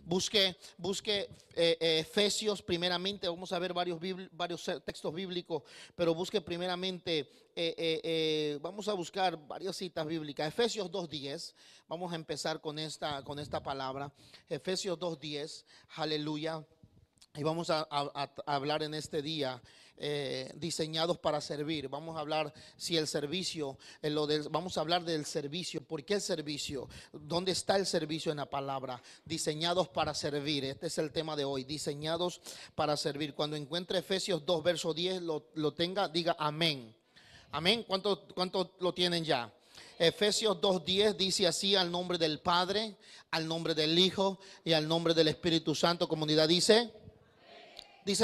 Busque Efesios primeramente. Vamos a ver varios textos bíblicos, pero busque primeramente, vamos a buscar varias citas bíblicas. Efesios 2:10, vamos a empezar con esta palabra. Efesios 2:10, aleluya. Y vamos a hablar en este día, diseñados para servir. Vamos a hablar si el servicio, vamos a hablar del servicio. ¿Por qué el servicio? ¿Dónde está el servicio en la palabra? Diseñados para servir. Este es el tema de hoy, diseñados para servir. Cuando encuentre Efesios 2, verso 10, lo tenga, diga amén. Amén. ¿Cuánto lo tienen ya? Efesios 2:10 dice así: al nombre del Padre, al nombre del Hijo y al nombre del Espíritu Santo. Comunidad dice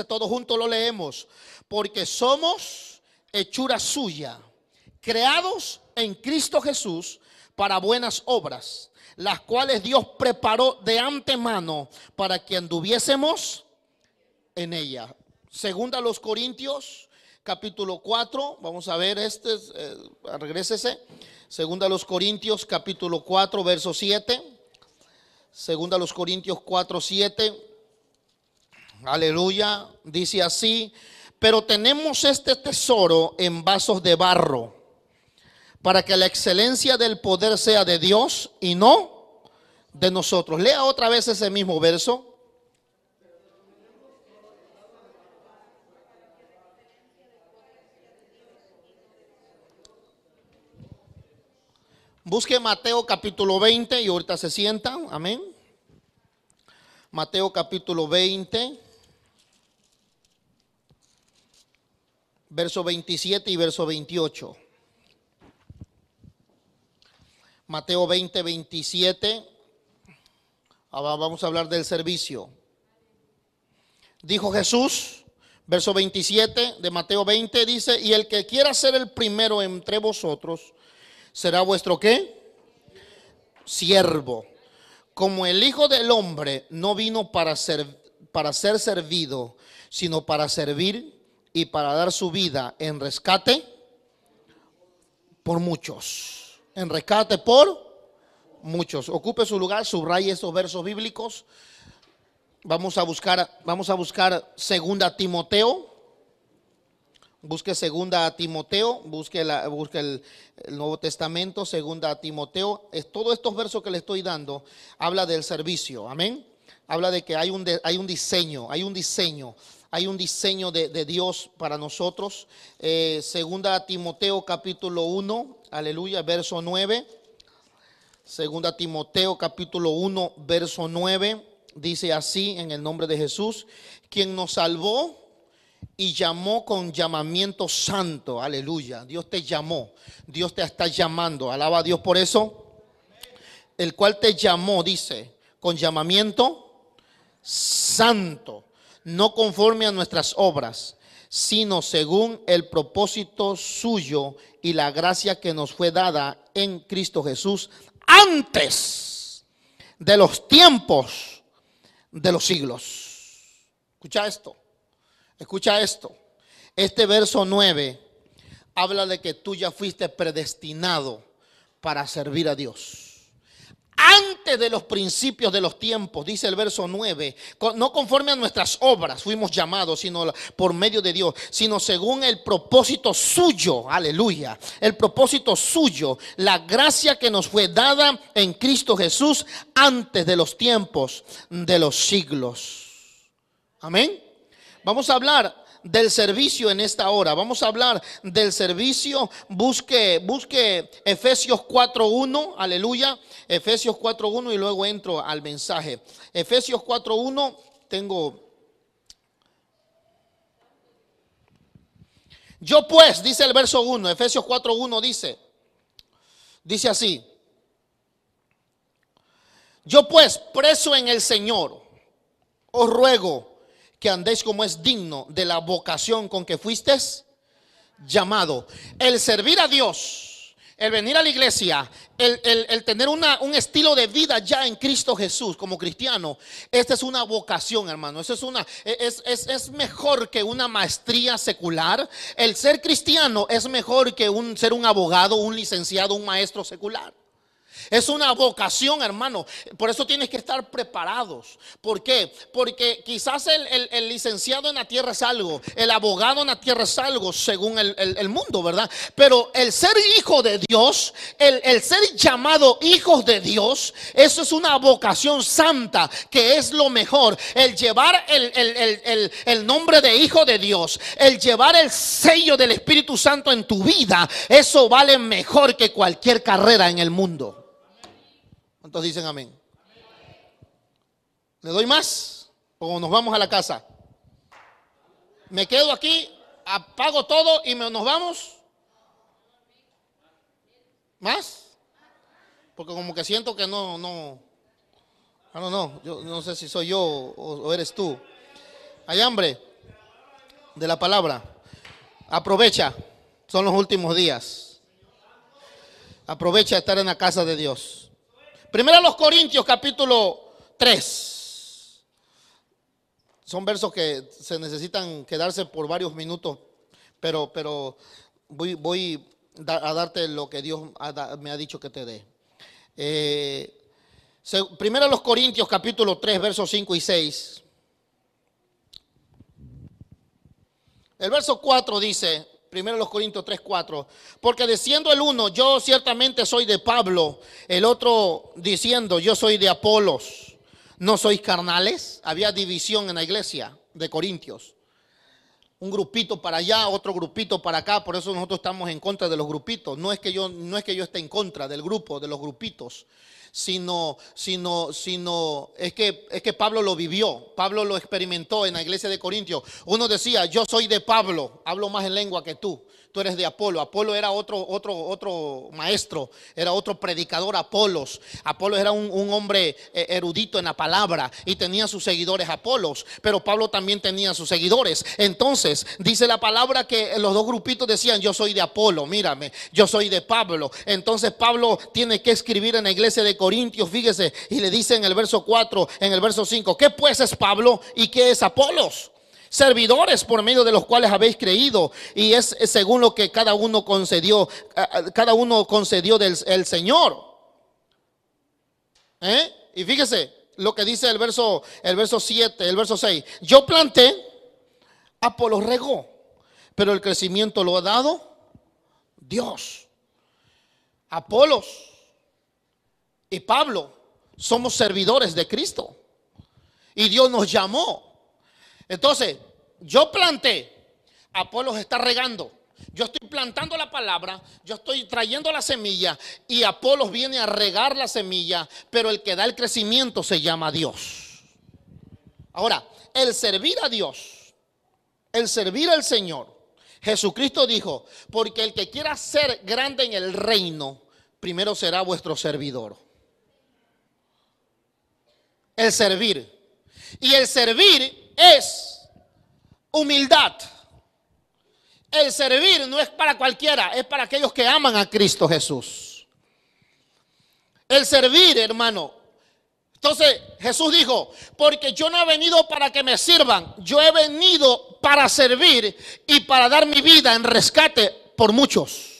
todos juntos, lo leemos. Porque somos hechura suya, creados en Cristo Jesús para buenas obras, las cuales Dios preparó de antemano para que anduviésemos en ella. Segunda a los Corintios, capítulo 4. Vamos a ver regrésese. Segunda a los Corintios, capítulo 4, verso 7. Segunda a los Corintios 4:7. Aleluya, dice así: pero tenemos este tesoro en vasos de barro, para que la excelencia del poder sea de Dios y no de nosotros. Lea otra vez ese mismo verso. Busque Mateo capítulo 20 y ahorita se sientan, amén. Mateo capítulo 20. Verso 27 y verso 28. Mateo 20, 27. Ahora vamos a hablar del servicio. Dijo Jesús, verso 27 de Mateo 20, dice: y el que quiera ser el primero entre vosotros, será vuestro ¿qué? Siervo. Como el Hijo del Hombre no vino para ser servido, sino para servir y para dar su vida en rescate por muchos. En rescate por muchos. Ocupe su lugar, subraye estos versos bíblicos. Vamos a buscar segunda Timoteo. Busque segunda Timoteo, busque el Nuevo Testamento, segunda Timoteo. Todos estos versos que le estoy dando habla del servicio, amén. Habla de que hay un diseño de Dios para nosotros. Segunda Timoteo capítulo 1, aleluya, verso 9. Segunda Timoteo capítulo 1, verso 9, dice así: en el nombre de Jesús, quien nos salvó y llamó con llamamiento santo, aleluya. Dios te llamó, Dios te está llamando, alaba a Dios por eso. El cual te llamó, dice, con llamamiento santo, no conforme a nuestras obras, sino según el propósito suyo y la gracia que nos fue dada en Cristo Jesús antes de los tiempos de los siglos. Escucha esto. Este verso 9 habla de que tú ya fuiste predestinado para servir a Dios. Antes de los principios de los tiempos, dice el verso 9, no conforme a nuestras obras fuimos llamados, sino por medio de Dios, sino según el propósito suyo, aleluya, el propósito suyo, la gracia que nos fue dada en Cristo Jesús antes de los tiempos de los siglos. Amén. Vamos a hablar del servicio en esta hora. Vamos a hablar del servicio. Busque Efesios 4:1, aleluya. Efesios 4:1 y luego entro al mensaje. Efesios 4:1 yo pues, dice el verso 1, Efesios 4:1 dice así: yo pues, preso en el Señor, os ruego que andéis como es digno de la vocación con que fuisteis llamado. El servir a Dios, el venir a la iglesia, el tener un estilo de vida ya en Cristo Jesús como cristiano, esta es una vocación, hermano. Es mejor que una maestría secular. El ser cristiano es mejor que ser un abogado, un licenciado, un maestro secular. Es una vocación, hermano. Por eso tienes que estar preparados. ¿Por qué? Porque quizás el licenciado en la tierra es algo, el abogado en la tierra es algo, según el mundo, ¿verdad? Pero el ser hijo de Dios, el ser llamado hijos de Dios, eso es una vocación santa, que es lo mejor. El llevar el nombre de hijo de Dios, el llevar el sello del Espíritu Santo en tu vida, eso vale mejor que cualquier carrera en el mundo. ¿Cuántos dicen amén? ¿Le doy más o nos vamos a la casa? ¿Me quedo aquí, apago todo y nos vamos? ¿Más? Porque como que siento que no, yo no sé si soy yo o eres tú. Hay hambre de la palabra. Aprovecha, son los últimos días. Aprovecha estar en la casa de Dios. Primero los Corintios capítulo 3. Son versos que se necesitan quedarse por varios minutos, pero voy a darte lo que Dios me ha dicho que te dé. Primero los Corintios capítulo 3, versos 5 y 6. El verso 4 dice, primero los Corintios 3, 4, porque diciendo el uno, yo ciertamente soy de Pablo, el otro diciendo, yo soy de Apolos, ¿no sois carnales? Había división en la iglesia de Corintios. Un grupito para allá, otro grupito para acá. Por eso nosotros estamos en contra de los grupitos. No es que yo esté en contra del grupo, de los grupitos, sino es que Pablo lo vivió. Pablo lo experimentó en la iglesia de Corintios. Uno decía, yo soy de Pablo, hablo más en lengua que tú eres de Apolo. Apolo era otro maestro, era otro predicador. Apolos era un hombre erudito en la palabra y tenía sus seguidores Apolos, pero Pablo también tenía sus seguidores. Entonces dice la palabra que los dos grupitos decían, yo soy de Apolo, mírame, yo soy de Pablo. Entonces Pablo tiene que escribir en la iglesia de Corintios, fíjese, y le dice en el verso 4, en el verso 5, ¿qué pues es Pablo y qué es Apolos? Servidores por medio de los cuales habéis creído, y es según lo que cada uno concedió del Señor. Y fíjese lo que dice el verso 7, el verso 6. Yo planté, Apolos regó, pero el crecimiento lo ha dado Dios. Apolos y Pablo somos servidores de Cristo y Dios nos llamó. Entonces, yo planté, Apolos está regando. Yo estoy plantando la palabra, yo estoy trayendo la semilla y Apolos viene a regar la semilla, pero el que da el crecimiento se llama Dios. Ahora, el servir a Dios, el servir al Señor, Jesucristo dijo, porque el que quiera ser grande en el reino, primero será vuestro servidor. El servir. Y el servir es humildad. El servir no es para cualquiera, es para aquellos que aman a Cristo Jesús. El servir, hermano. Entonces Jesús dijo, porque yo no he venido para que me sirvan, yo he venido para servir y para dar mi vida en rescate por muchos.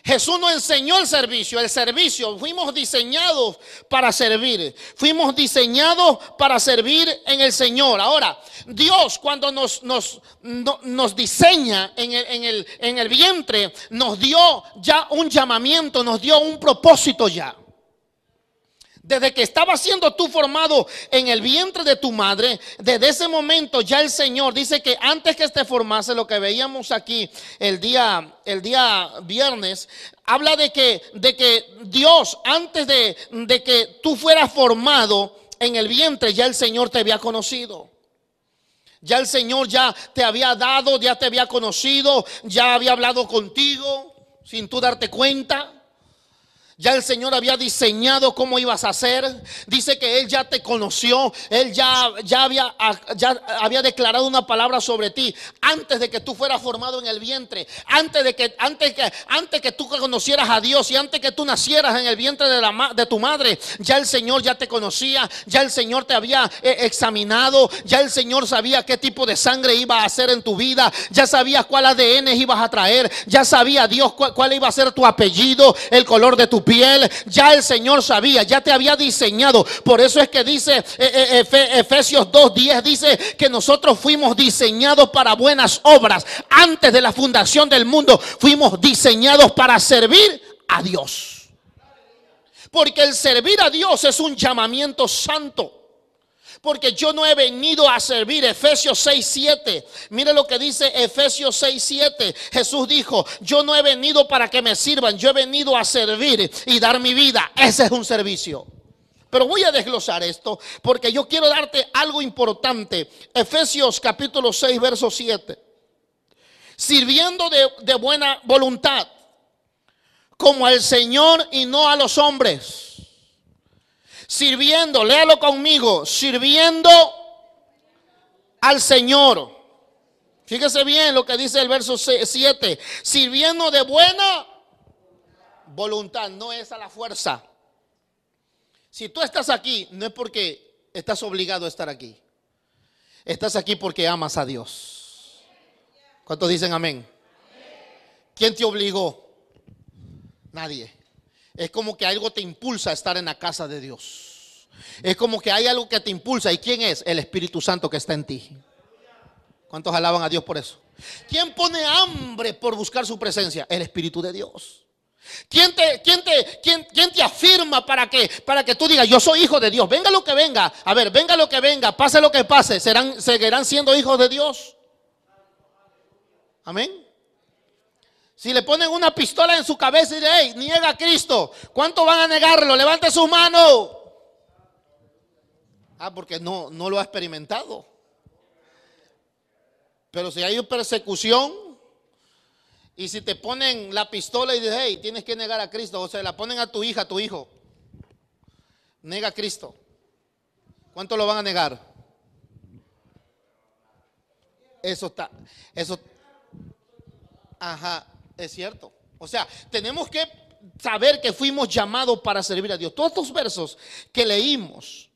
Jesús nos enseñó el servicio, fuimos diseñados para servir, fuimos diseñados para servir en el Señor. Ahora, Dios cuando nos diseña en el vientre, nos dio ya un llamamiento, nos dio un propósito ya. Desde que estaba siendo tú formado en el vientre de tu madre, desde ese momento ya el Señor dice que antes que te formase, lo que veíamos aquí el día viernes, habla de que Dios, antes de que tú fueras formado en el vientre, ya el Señor te había conocido. Ya el Señor ya te había dado, ya te había conocido, ya había hablado contigo sin tú darte cuenta. Ya el Señor había diseñado cómo ibas a ser. Dice que Él ya te conoció. Él ya había declarado una palabra sobre ti antes de que tú fueras formado en el vientre. Antes que tú conocieras a Dios y antes que tú nacieras en el vientre de tu madre, ya el Señor ya te conocía. Ya el Señor te había examinado. Ya el Señor sabía qué tipo de sangre iba a hacer en tu vida. Ya sabía cuál ADN ibas a traer. Ya sabía Dios cuál iba a ser tu apellido, el color de tu piel, piel. Ya el Señor sabía, ya te había diseñado. Por eso es que dice Efesios 2:10, dice que nosotros fuimos diseñados para buenas obras. Antes de la fundación del mundo fuimos diseñados para servir a Dios. Porque el servir a Dios es un llamamiento santo. Porque yo no he venido a servir. Efesios 6:7. Mire lo que dice Efesios 6:7. Jesús dijo: yo no he venido para que me sirvan, yo he venido a servir y dar mi vida. Ese es un servicio. Pero voy a desglosar esto porque yo quiero darte algo importante. Efesios capítulo 6 verso 7. Sirviendo de buena voluntad, como al Señor y no a los hombres. Sirviendo, léalo conmigo, sirviendo al Señor. Fíjese bien lo que dice el verso 7. Sirviendo de buena voluntad, no es a la fuerza. Si tú estás aquí, no es porque estás obligado a estar aquí. Estás aquí porque amas a Dios. ¿Cuántos dicen amén? ¿Quién te obligó? Nadie. Es como que algo te impulsa a estar en la casa de Dios. Es como que hay algo que te impulsa. ¿Y quién es? El Espíritu Santo que está en ti. ¿Cuántos alaban a Dios por eso? ¿Quién pone hambre por buscar su presencia? El Espíritu de Dios. ¿Quién te afirma para que tú digas: yo soy hijo de Dios? Venga lo que venga. A ver, venga lo que venga, pase lo que pase, seguirán siendo hijos de Dios. Amén. Si le ponen una pistola en su cabeza y dicen: hey, niega a Cristo, ¿cuántos van a negarlo? Levante su mano. Porque no lo ha experimentado. Pero si hay persecución, y si te ponen la pistola y dicen: hey, tienes que negar a Cristo, o sea, la ponen a tu hija, a tu hijo, nega a Cristo, ¿cuántos lo van a negar? Eso, ajá, es cierto. O sea, tenemos que saber que fuimos llamados para servir a Dios. Todos estos versos que leímos,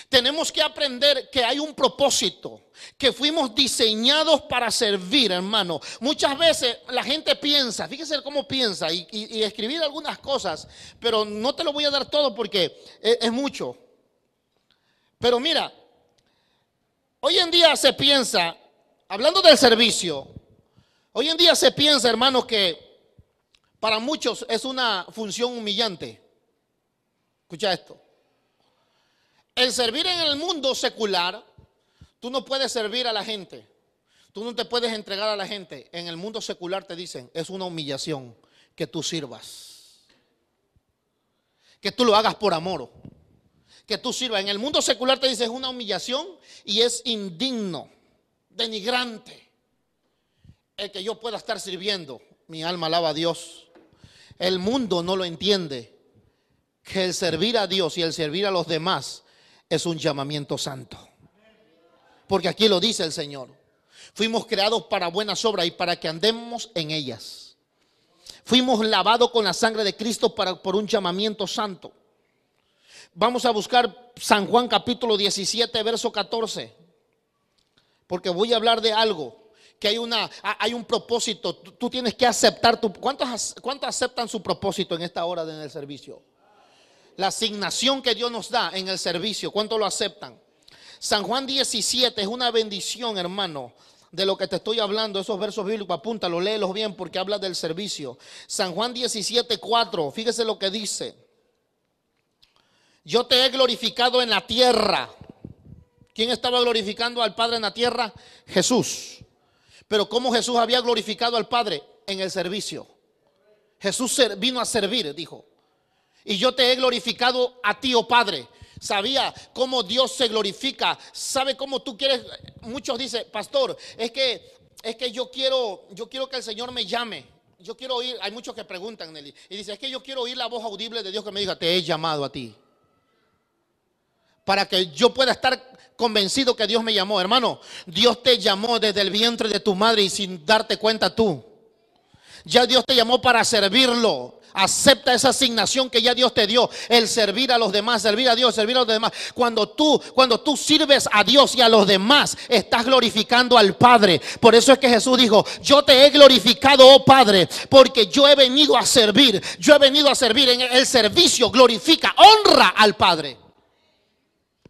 tenemos que aprender que hay un propósito, que fuimos diseñados para servir, hermano. Muchas veces la gente piensa, fíjese cómo piensa, y escribir algunas cosas, pero no te lo voy a dar todo porque es mucho. Pero mira, hoy en día se piensa, hablando del servicio, hoy en día se piensa, hermano, que para muchos es una función humillante. Escucha esto. El servir en el mundo secular, tú no puedes servir a la gente. Tú no te puedes entregar a la gente. En el mundo secular te dicen: es una humillación que tú sirvas. Que tú lo hagas por amor. Que tú sirvas. En el mundo secular te dicen: es una humillación y es indigno, denigrante el que yo pueda estar sirviendo. Mi alma alaba a Dios. El mundo no lo entiende, que el servir a Dios y el servir a los demás es un llamamiento santo. Porque aquí lo dice el Señor: fuimos creados para buenas obras y para que andemos en ellas. Fuimos lavados con la sangre de Cristo por un llamamiento santo. Vamos a buscar San Juan capítulo 17 verso 14, porque voy a hablar de algo. Que hay un propósito. Tú tienes que aceptar ¿cuántos aceptan su propósito en esta hora en el servicio? La asignación que Dios nos da en el servicio, ¿cuántos lo aceptan? San Juan 17 es una bendición, hermano, de lo que te estoy hablando. Esos versos bíblicos, apúntalo, léelos bien porque habla del servicio. San Juan 17:4, fíjese lo que dice: yo te he glorificado en la tierra. ¿Quién estaba glorificando al Padre en la tierra? Jesús. Pero ¿cómo Jesús había glorificado al Padre? En el servicio. Jesús vino a servir, dijo. Y yo te he glorificado a ti, oh Padre. Sabía cómo Dios se glorifica. Sabe cómo tú quieres. Muchos dicen: pastor, es que yo quiero que el Señor me llame. Yo quiero oír. Hay muchos que preguntan, Nelly, y dicen: es que yo quiero oír la voz audible de Dios que me diga: te he llamado a ti. Para que yo pueda estar convencido que Dios me llamó. Hermano, Dios te llamó desde el vientre de tu madre y sin darte cuenta tú. Ya Dios te llamó para servirlo. Acepta esa asignación que ya Dios te dio, el servir a los demás, servir a Dios, servir a los demás. Cuando tú sirves a Dios y a los demás, estás glorificando al Padre. Por eso es que Jesús dijo: yo te he glorificado, oh Padre, porque yo he venido a servir. Yo he venido a servir. En el servicio glorifica, honra al Padre.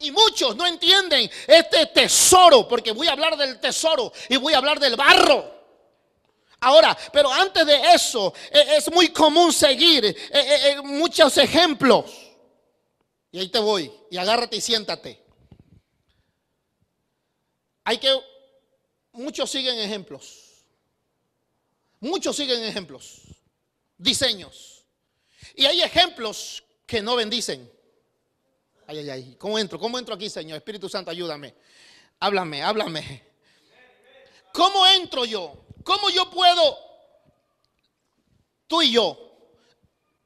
Y muchos no entienden este tesoro, porque voy a hablar del tesoro y voy a hablar del barro. Ahora, pero antes de eso, es muy común seguir muchos ejemplos. Y ahí te voy, y agárrate y siéntate. Muchos siguen ejemplos. Muchos siguen ejemplos, diseños. Y hay ejemplos que no bendicen. Ay, ay, ay. ¿Cómo entro aquí, Señor? Espíritu Santo, ayúdame. Háblame. ¿Cómo entro yo? ¿Cómo yo puedo? Tú y yo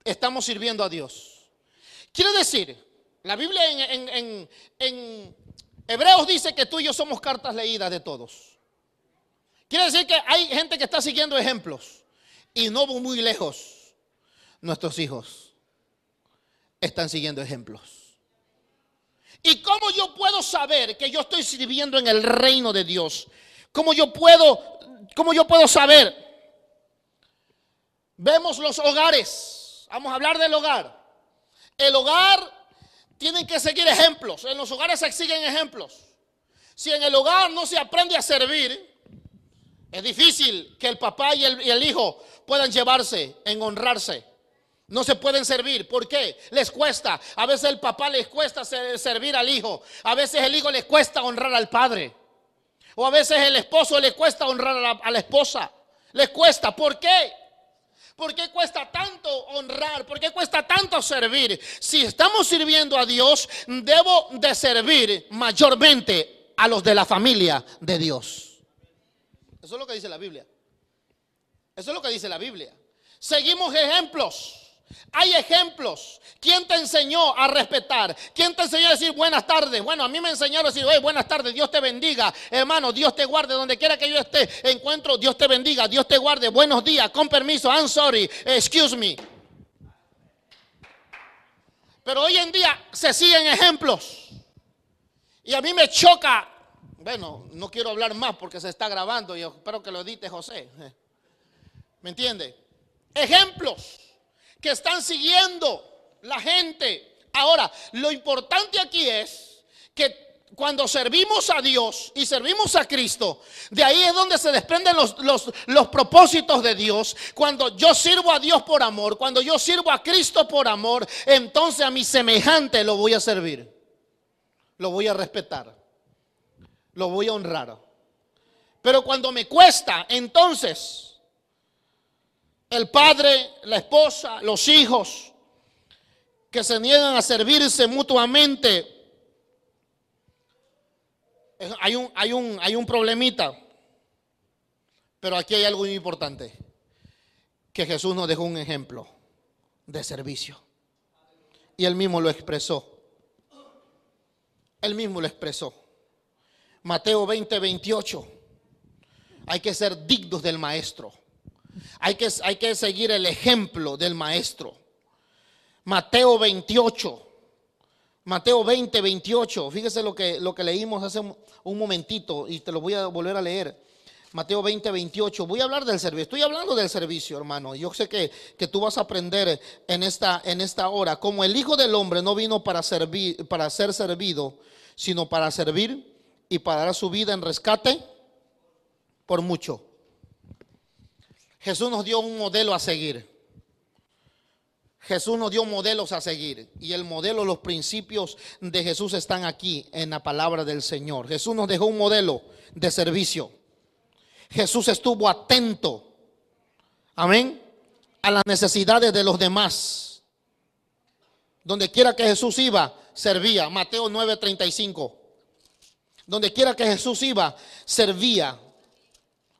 estamos sirviendo a Dios. Quiere decir, la Biblia en Hebreos dice que tú y yo somos cartas leídas de todos. Quiere decir que hay gente que está siguiendo ejemplos. Y no muy lejos, nuestros hijos están siguiendo ejemplos. ¿Y cómo yo puedo saber que yo estoy sirviendo en el reino de Dios? ¿Cómo yo puedo saber? Vemos los hogares. Vamos a hablar del hogar. El hogar tiene que seguir ejemplos. En los hogares se siguen ejemplos. Si en el hogar no se aprende a servir, es difícil que el papá y el hijo puedan llevarse en honrarse. No se pueden servir. ¿Por qué? Les cuesta. A veces el papá les cuesta servir al hijo. A veces el hijo les cuesta honrar al padre. O a veces el esposo le cuesta honrar a la esposa. Les cuesta. ¿Por qué? ¿Por qué cuesta tanto honrar? ¿Por qué cuesta tanto servir? Si estamos sirviendo a Dios, debo de servir mayormente a los de la familia de Dios. Eso es lo que dice la Biblia. Eso es lo que dice la Biblia. Seguimos ejemplos. Hay ejemplos. ¿Quién te enseñó a respetar? ¿Quién te enseñó a decir buenas tardes? Bueno, a mí me enseñaron a decir: hey, buenas tardes, Dios te bendiga, hermano, Dios te guarde, donde quiera que yo esté, encuentro, Dios te bendiga, Dios te guarde, buenos días, con permiso, I'm sorry, excuse me. Pero hoy en día se siguen ejemplos. Y a mí me choca. Bueno, no quiero hablar más porque se está grabando y espero que lo edite José. ¿Me entiende? Ejemplos que están siguiendo la gente. Ahora, lo importante aquí es que cuando servimos a Dios y servimos a Cristo, de ahí es donde se desprenden los propósitos de Dios. Cuando yo sirvo a Dios por amor, cuando yo sirvo a Cristo por amor, entonces a mi semejante lo voy a servir, lo voy a respetar, lo voy a honrar. Pero cuando me cuesta, entonces el padre, la esposa, los hijos que se niegan a servirse mutuamente, hay un problemita. Pero aquí hay algo muy importante, que Jesús nos dejó un ejemplo de servicio. Y él mismo lo expresó. Él mismo lo expresó. Mateo 20:28. Hay que ser dignos del maestro. Hay que seguir el ejemplo del maestro. Mateo 28. Mateo 20:28. Fíjese lo que leímos hace un momentito y te lo voy a volver a leer. Mateo 20:28. Voy a hablar del servicio. Estoy hablando del servicio, hermano. Yo sé que tú vas a aprender en esta hora. Como el Hijo del Hombre no vino para ser servido, sino para servir y para dar su vida en rescate por mucho. Jesús nos dio un modelo a seguir. Jesús nos dio modelos a seguir. Y el modelo, los principios de Jesús están aquí en la palabra del Señor. Jesús nos dejó un modelo de servicio. Jesús estuvo atento, amén, a las necesidades de los demás. Donde quiera que Jesús iba, servía. Mateo 9:35. Donde quiera que Jesús iba, servía.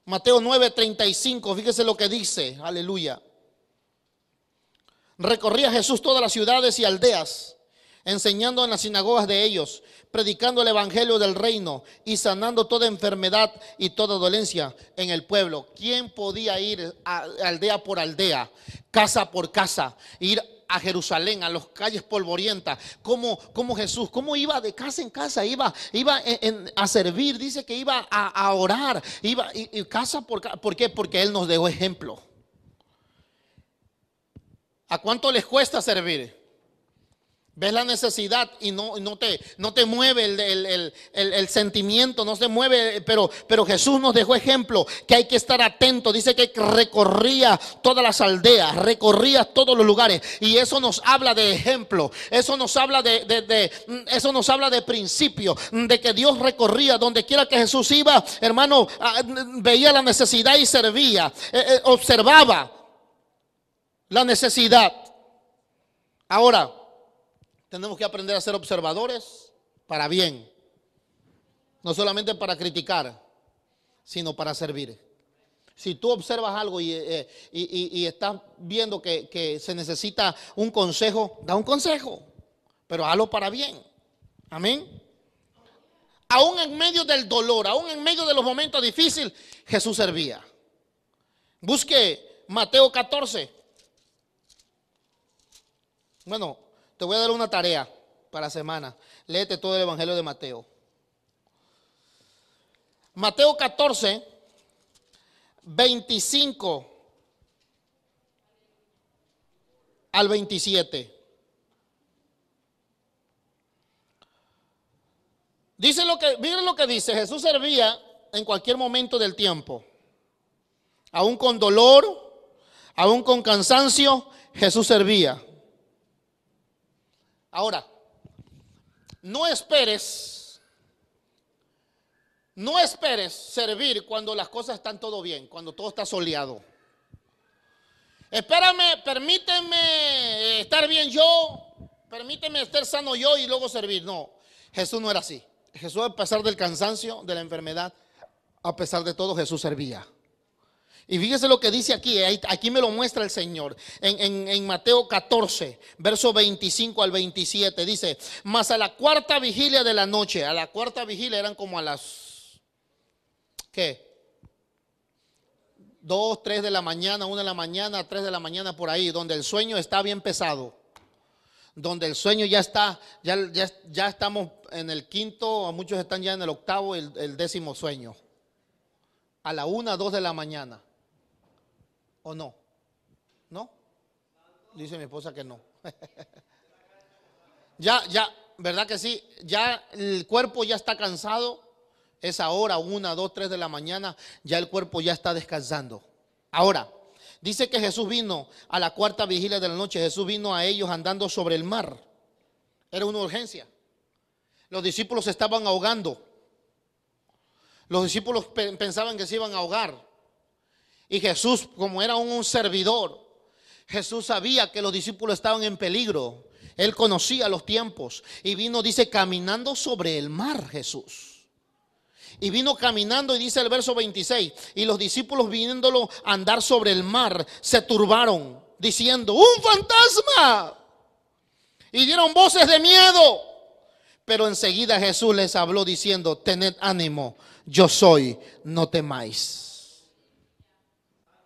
Mateo 9:35, fíjese lo que dice, aleluya. Recorría Jesús todas las ciudades y aldeas, enseñando en las sinagogas de ellos, predicando el evangelio del reino y sanando toda enfermedad y toda dolencia en el pueblo. ¿Quién podía ir aldea por aldea, casa por casa, ir a Jerusalén, a las calles polvorientas? Como Jesús, cómo iba de casa en casa, iba a servir, dice que iba a orar, iba y casa por casa. ¿Por qué? Porque Él nos dejó ejemplo. ¿A cuánto les cuesta servir? Ves la necesidad y no te mueve el sentimiento, no se mueve, pero Jesús nos dejó ejemplo que hay que estar atento. Dice que recorría todas las aldeas, recorría todos los lugares, y eso nos habla de ejemplo, eso nos habla eso nos habla de principio, de que Dios recorría donde quiera que Jesús iba, hermano, veía la necesidad y servía, observaba la necesidad. Ahora, tenemos que aprender a ser observadores para bien, no solamente para criticar, sino para servir. Si tú observas algo y estás viendo que se necesita un consejo, da un consejo, pero hazlo para bien. Amén. Aún en medio del dolor, aún en medio de los momentos difíciles, Jesús servía. Busque Mateo 14. Bueno, te voy a dar una tarea para la semana. Léete todo el evangelio de Mateo. Mateo 14, 25 al 27. Miren lo que dice. Jesús servía en cualquier momento del tiempo. Aún con dolor, aún con cansancio, Jesús servía. Ahora, no esperes servir cuando las cosas están todo bien, cuando todo está soleado. Espérame, permíteme estar bien yo, permíteme estar sano yo y luego servir. No, Jesús no era así. Jesús, a pesar del cansancio, de la enfermedad, a pesar de todo, Jesús servía. Y fíjese lo que dice aquí me lo muestra el Señor, en Mateo 14, verso 25 al 27, dice: mas a la cuarta vigilia de la noche, a la cuarta vigilia eran como a las, ¿qué? 2, 3 de la mañana, 1 de la mañana, 3 de la mañana, por ahí, donde el sueño está bien pesado, donde el sueño ya está, ya estamos en el quinto, muchos están ya en el octavo, el 10º sueño, a la 1, 2 de la mañana. ¿O no? ¿No? Dice mi esposa que no. Ya, ¿verdad que sí? Ya el cuerpo ya está cansado. Esa hora, 1, 2, 3 de la mañana, ya el cuerpo ya está descansando. Ahora, dice que Jesús vino a la cuarta vigilia de la noche. Jesús vino a ellos andando sobre el mar. Era una urgencia. Los discípulos se estaban ahogando. Los discípulos pensaban que se iban a ahogar. Y Jesús, como era un servidor, Jesús sabía que los discípulos estaban en peligro. Él conocía los tiempos. Y vino, dice, caminando sobre el mar Jesús. Y vino caminando, y dice el verso 26, y los discípulos viéndolo andar sobre el mar, se turbaron, diciendo: ¡un fantasma! Y dieron voces de miedo. Pero enseguida Jesús les habló diciendo: tened ánimo, yo soy, no temáis.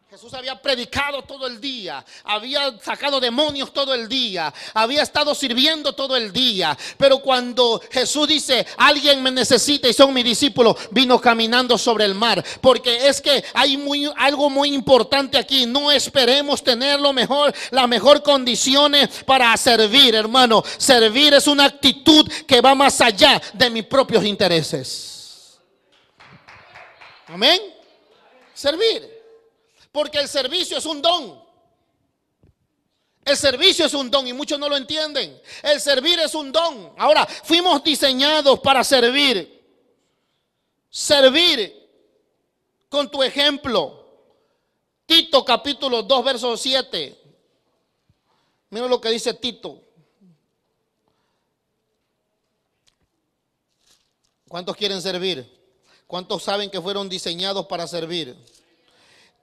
Jesús había predicado todo el día, había sacado demonios todo el día, había estado sirviendo todo el día. Pero cuando Jesús dice: alguien me necesita y son mis discípulos, vino caminando sobre el mar. Porque es que hay algo muy importante aquí. No esperemos tener las mejores condiciones para servir, hermano. Servir es una actitud que va más allá de mis propios intereses. Amén. Servir. Porque el servicio es un don. El servicio es un don y muchos no lo entienden. El servir es un don. Ahora, fuimos diseñados para servir. Servir con tu ejemplo. Tito capítulo 2 verso 7. Mira lo que dice Tito. ¿Cuántos quieren servir? ¿Cuántos saben que fueron diseñados para servir?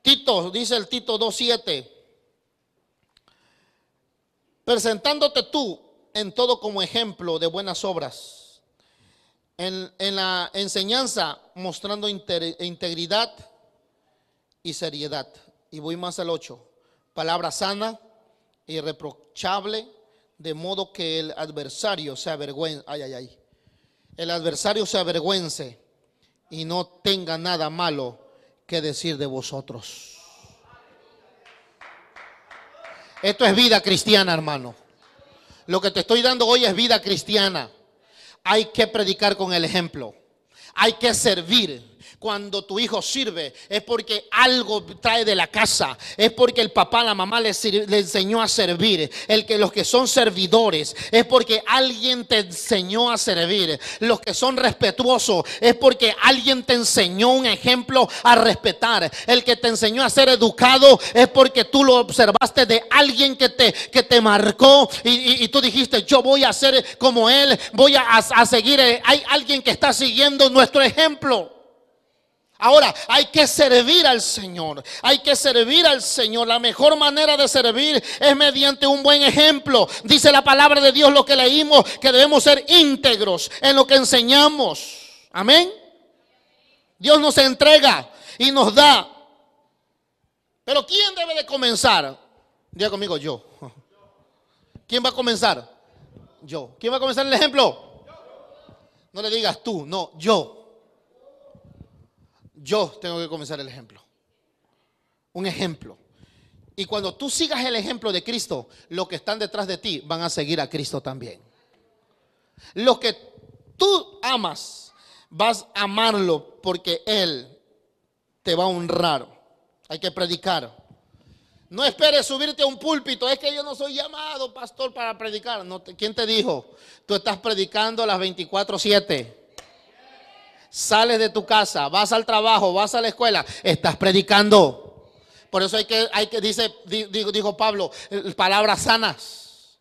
Tito, dice el Tito 2:7, presentándote tú en todo como ejemplo de buenas obras, en la enseñanza mostrando integridad y seriedad. Y voy más al 8. Palabra sana, irreprochable, de modo que el adversario se avergüence. El adversario se avergüence y no tenga nada malo que decir de vosotros. Esto es vida cristiana, hermano. Lo que te estoy dando hoy es vida cristiana. Hay que predicar con el ejemplo. Hay que servir. Cuando tu hijo sirve es porque algo trae de la casa, es porque el papá, la mamá le enseñó a servir. Los que son servidores es porque alguien te enseñó a servir. Los que son respetuosos es porque alguien te enseñó un ejemplo a respetar. El que te enseñó a ser educado es porque tú lo observaste de alguien que te marcó y tú dijiste: yo voy a ser como él, voy a seguir. Hay alguien que está siguiendo nuestro ejemplo. Ahora hay que servir al Señor. Hay que servir al Señor. La mejor manera de servir es mediante un buen ejemplo. Dice la palabra de Dios, lo que leímos, que debemos ser íntegros en lo que enseñamos. Amén. Dios nos entrega y nos da. Pero ¿quién debe de comenzar? Diga conmigo: yo. ¿Quién va a comenzar? Yo. ¿Quién va a comenzar el ejemplo? No le digas tú, no, yo. Yo tengo que comenzar el ejemplo. Un ejemplo. Y cuando tú sigas el ejemplo de Cristo, los que están detrás de ti van a seguir a Cristo también. Los que tú amas, vas a amarlo porque Él te va a honrar. Hay que predicar. No esperes subirte a un púlpito. Es que yo no soy llamado, pastor, para predicar. No, ¿quién te dijo? Tú estás predicando las 24/7. Sales de tu casa, vas al trabajo, vas a la escuela, estás predicando. Por eso dijo Pablo, palabras sanas.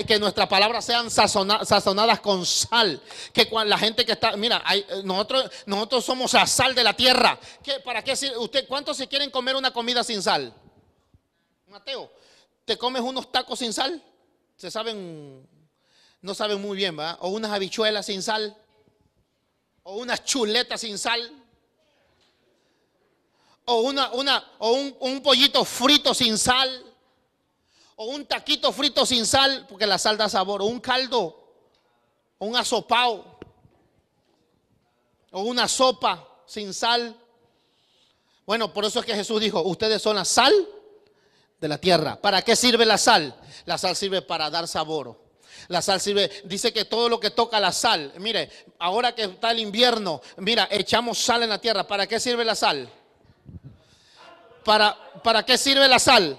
Que nuestras palabras sean sazonadas con sal. Que cuando la gente que está, mira, nosotros somos la sal de la tierra. ¿Para qué usted? ¿Cuántos se quieren comer una comida sin sal? Mateo, ¿te comes unos tacos sin sal? No saben muy bien, ¿verdad? O unas habichuelas sin sal. O unas chuletas sin sal. O un pollito frito sin sal. O un taquito frito sin sal, porque la sal da sabor. O un caldo. O un asopao. O una sopa sin sal. Bueno, por eso es que Jesús dijo: ustedes son la sal de la tierra. ¿Para qué sirve la sal? La sal sirve para dar sabor. La sal sirve, dice que todo lo que toca la sal. Mire, ahora que está el invierno, mira, echamos sal en la tierra. ¿Para qué sirve la sal? ¿Para qué sirve la sal?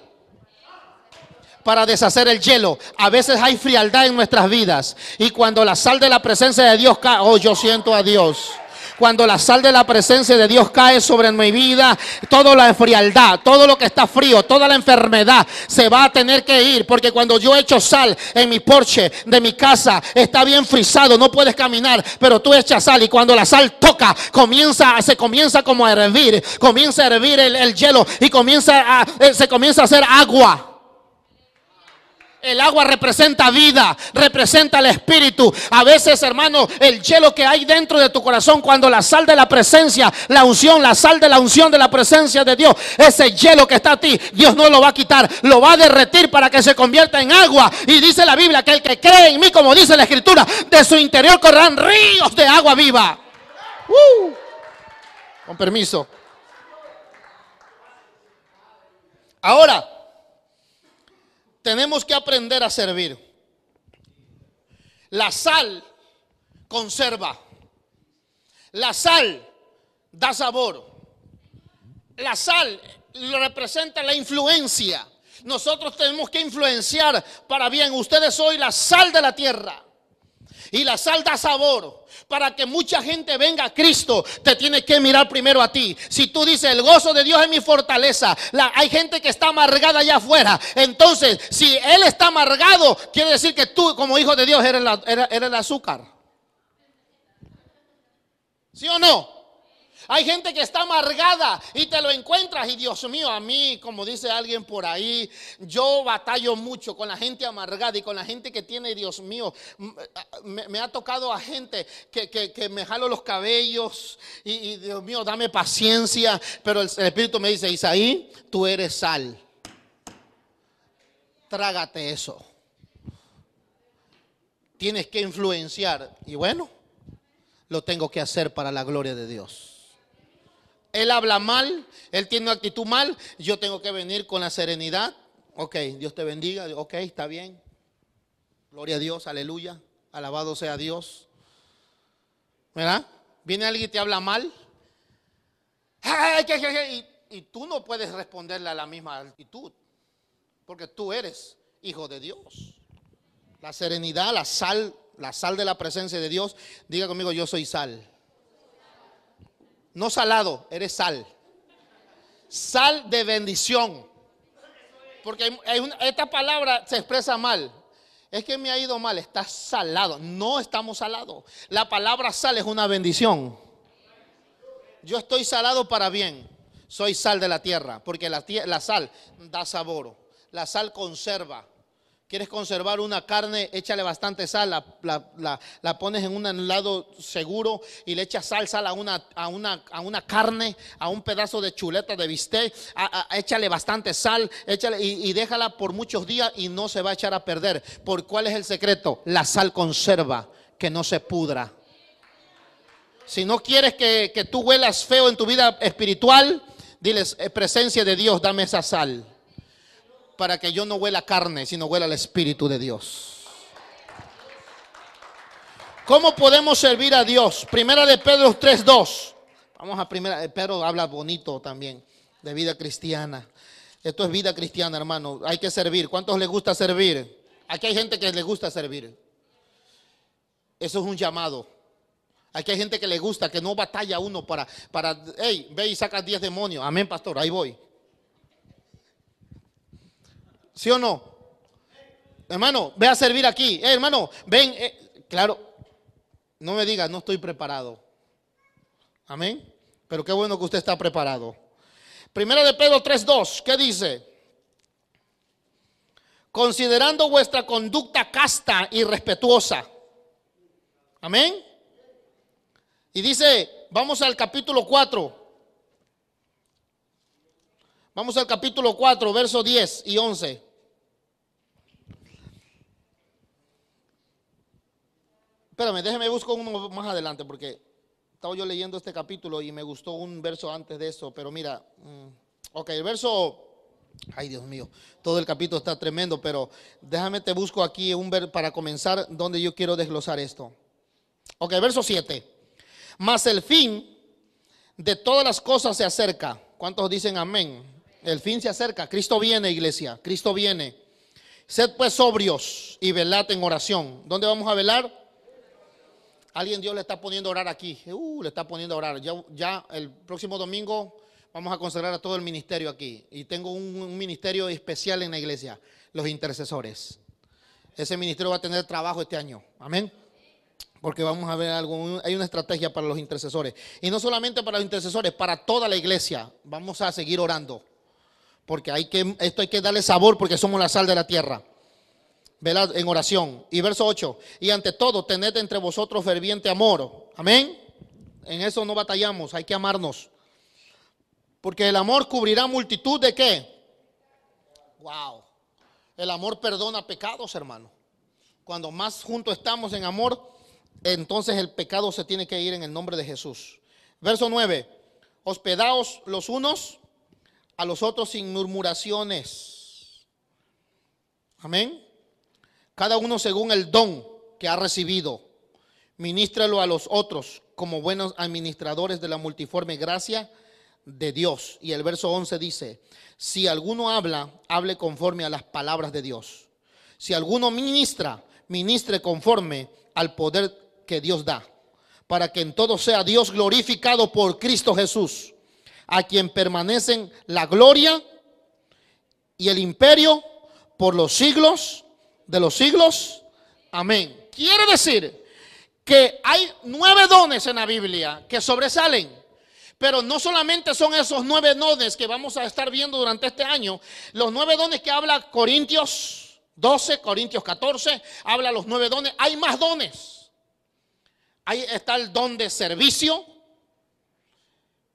Para deshacer el hielo. A veces hay frialdad en nuestras vidas. Y cuando la sal de la presencia de Dios cae, oh, yo siento a Dios. Cuando la sal de la presencia de Dios cae sobre mi vida, toda la frialdad, todo lo que está frío, toda la enfermedad se va a tener que ir. Porque cuando yo echo sal en mi porche de mi casa, está bien frisado, no puedes caminar, pero tú echas sal y cuando la sal toca, se comienza como a hervir, comienza a hervir el hielo y se comienza a hacer agua. El agua representa vida, representa el espíritu. A veces, hermano, el hielo que hay dentro de tu corazón, cuando la sal de la presencia, la unción, la sal de la unción de la presencia de Dios, ese hielo que está a ti, Dios no lo va a quitar, lo va a derretir para que se convierta en agua. Y dice la Biblia que el que cree en mí, como dice la Escritura, de su interior correrán ríos de agua viva. Con permiso. Ahora tenemos que aprender a servir. La sal conserva. La sal da sabor. La sal representa la influencia. Nosotros tenemos que influenciar para bien. Ustedes soy la sal de la tierra. Y la sal da sabor. Para que mucha gente venga a Cristo, te tiene que mirar primero a ti. Si tú dices: el gozo de Dios es mi fortaleza, hay gente que está amargada allá afuera. Entonces, si Él está amargado, quiere decir que tú, como hijo de Dios, eres el azúcar. ¿Sí o no? Hay gente que está amargada y te lo encuentras y Dios mío, a mí, como dice alguien por ahí, yo batallo mucho con la gente amargada y con la gente que tiene, Dios mío, me ha tocado a gente que me jalo los cabellos y Dios mío, dame paciencia, pero el Espíritu me dice, Isaí, tú eres sal, trágate eso, tienes que influenciar y bueno, lo tengo que hacer para la gloria de Dios. Él habla mal, él tiene una actitud mal, yo tengo que venir con la serenidad. Ok, Dios te bendiga, ok, está bien. Gloria a Dios, aleluya, alabado sea Dios. ¿Verdad? Viene alguien y te habla mal. Y tú no puedes responderle a la misma actitud, porque tú eres hijo de Dios. La serenidad, la sal de la presencia de Dios. Diga conmigo, yo soy sal. No salado, eres sal. Sal de bendición. Porque esta palabra se expresa mal. Es que me ha ido mal, está salado. No estamos salados. La palabra sal es una bendición. Yo estoy salado para bien. Soy sal de la tierra. Porque la sal da sabor. La sal conserva. ¿Quieres conservar una carne? Échale bastante sal, la pones en un lado seguro y le echas sal a una carne, a un pedazo de chuleta de bistec. Échale bastante sal, échale y déjala por muchos días y no se va a echar a perder. ¿Cuál es el secreto? La sal conserva, que no se pudra. Si no quieres que tú huelas feo en tu vida espiritual, diles, presencia de Dios, dame esa sal. Para que yo no huela carne, sino huela el Espíritu de Dios. ¿Cómo podemos servir a Dios? Primera de Pedro 3:2. Vamos a primera. Pedro habla bonito también de vida cristiana. Esto es vida cristiana, hermano. Hay que servir. ¿Cuántos les gusta servir? Aquí hay gente que les gusta servir. Eso es un llamado. Aquí hay gente que le gusta, que no batalla uno para hey, ve y saca 10 demonios. Amén, pastor, ahí voy. ¿Sí o no? Hermano, ve a servir aquí. Hermano, ven. Claro, no me digas, no estoy preparado. Amén. Pero qué bueno que usted está preparado. Primera de Pedro 3:2, ¿qué dice? Considerando vuestra conducta casta y respetuosa. Amén. Y dice, vamos al capítulo 4. Vamos al capítulo 4, versos 10 y 11. Espérame, déjeme buscar uno más adelante porque estaba yo leyendo este capítulo y me gustó un verso antes de eso, pero mira, ok, el verso, ay Dios mío, todo el capítulo está tremendo, pero déjame te busco aquí para comenzar donde yo quiero desglosar esto. Ok, verso 7. Mas el fin de todas las cosas se acerca. ¿Cuántos dicen amén? El fin se acerca. Cristo viene, iglesia. Cristo viene. Sed pues sobrios y velad en oración. ¿Dónde vamos a velar? Alguien Dios le está poniendo a orar aquí. Le está poniendo a orar. Ya el próximo domingo vamos a consagrar a todo el ministerio aquí. Y tengo un ministerio especial en la iglesia. Los intercesores. Ese ministerio va a tener trabajo este año. Amén. Porque vamos a ver algo, hay una estrategia para los intercesores. Y no solamente para los intercesores, para toda la iglesia. Vamos a seguir orando. Porque esto hay que darle sabor porque somos la sal de la tierra. Velad en oración. Y verso 8. Y ante todo, tened entre vosotros ferviente amor. Amén. En eso no batallamos, hay que amarnos. Porque el amor cubrirá multitud de ¿qué? Wow. El amor perdona pecados, hermano. Cuando más juntos estamos en amor, entonces el pecado se tiene que ir en el nombre de Jesús. Verso 9. Hospedaos los unos a los otros sin murmuraciones. Amén. Cada uno según el don que ha recibido, ministralo a los otros como buenos administradores de la multiforme gracia de Dios. Y el verso 11 dice, si alguno habla, hable conforme a las palabras de Dios. Si alguno ministra, ministre conforme al poder que Dios da, para que en todo sea Dios glorificado por Cristo Jesús, a quien permanecen la gloria y el imperio por los siglos de los siglos. Amén. Quiere decir que hay 9 dones en la Biblia que sobresalen, Pero no solamente son esos 9 dones que vamos a estar viendo durante este año. Los 9 dones que habla Corintios 12, Corintios 14, habla los 9 dones. Hay más dones. Ahí está el don de servicio,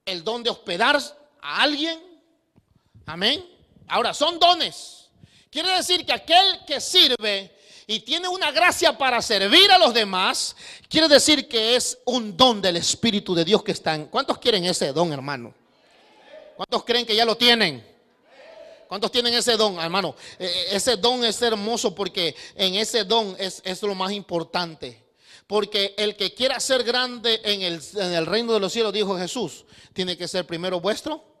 el don de hospedar a alguien. Amén. Ahora, son dones. Quiere decir que aquel que sirve y tiene una gracia para servir a los demás, quiere decir que es un don del Espíritu de Dios que está en. ¿Cuántos quieren ese don, hermano? ¿Cuántos creen que ya lo tienen? ¿Cuántos tienen ese don, hermano? Ese don es hermoso porque en ese don es lo más importante. Porque el que quiera ser grande en el reino de los cielos, dijo Jesús, tiene que ser primero vuestro.